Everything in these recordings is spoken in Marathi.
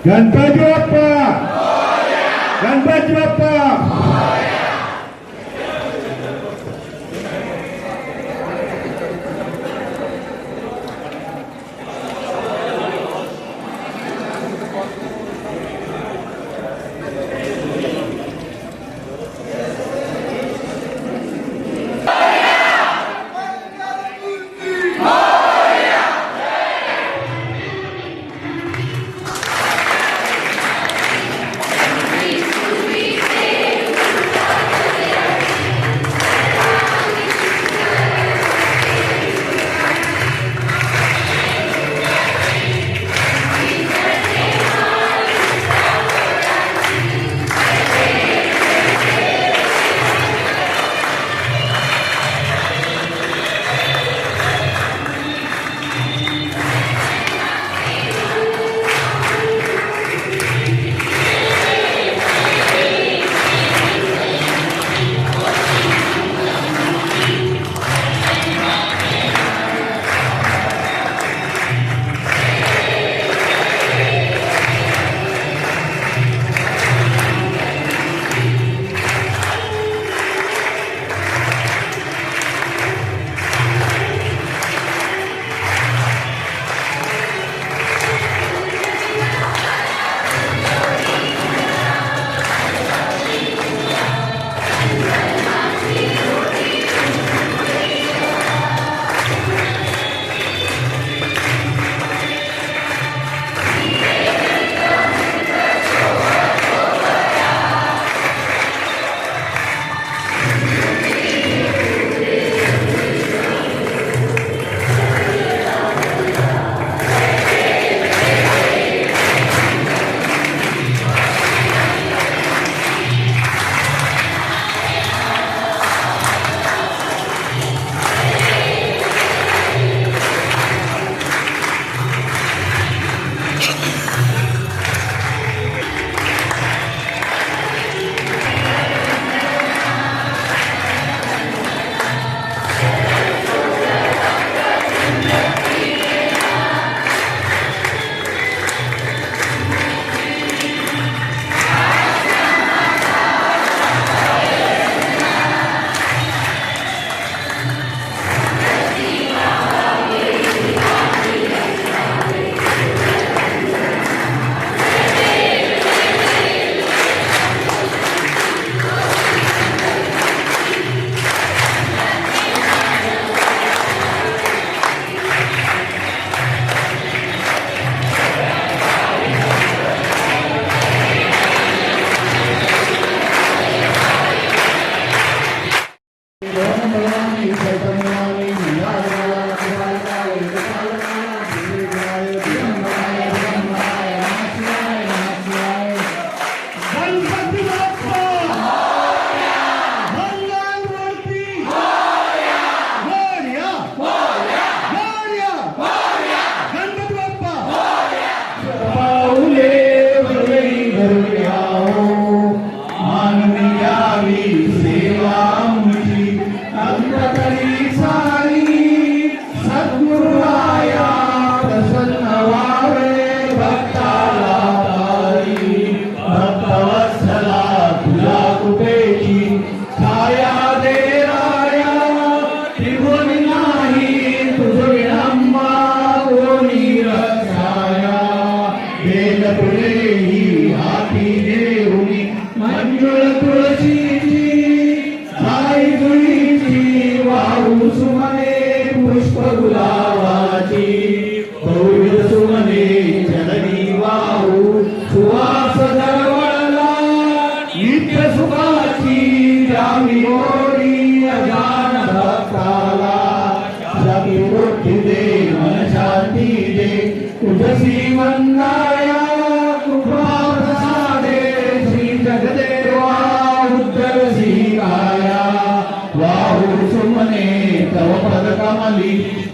गणपती बाप्पा गणपती बाप्पा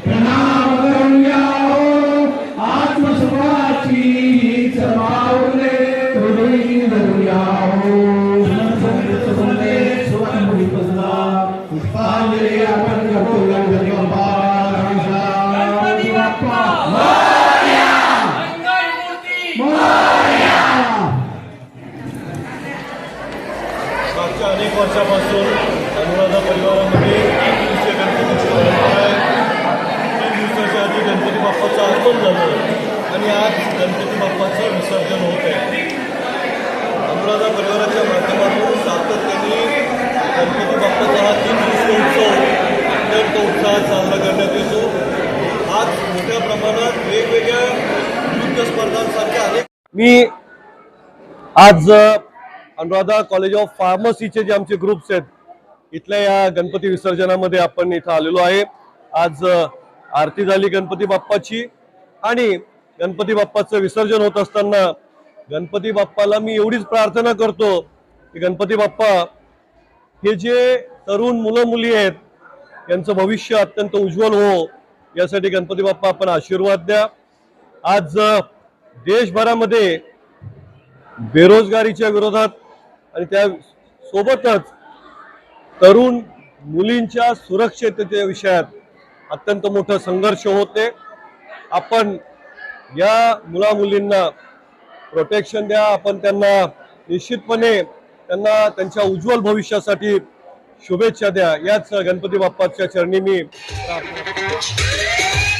प्रणाम करूया आत्मस्वराची चमावले हृदय धरूया पुष्पांजली आपण करतो गणपती बाप्पा गणपती बाप्पा मोरया मंगल मूर्ती मोरया मी आज अनुराधा कॉलेज ऑफ फार्मसीचे जे आमचे ग्रुप्स आहेत इथल्या या गणपती विसर्जनामध्ये आपण इथं आलेलो आहे। आज आरती झाली गणपती बाप्पाची आणि गणपती बाप्पाचं विसर्जन होत असताना गणपती बाप्पाला मी एवढीच प्रार्थना करतो की गणपती बाप्पा हे जे तरुण मुलं मुली आहेत यांचं भविष्य अत्यंत उज्ज्वल हो यासाठी गणपती बाप्पा आपण आशीर्वाद द्या। आज देशभरामध्ये बेरोजगारीच्या विरोधात आणि त्या सोबतच तरुण मुलींच्या सुरक्षिततेच्या विषयात अत्यंत मोठा संघर्ष होते। आपण या मुला मुलींना प्रोटेक्शन द्या, आपण त्यांना निश्चितपणे त्यांना त्यांच्या उज्ज्वल भविष्यासाठी शुभेच्छा द्या। याच गणपती बाप्पाच्या चरणी मी प्रार्थना करतो।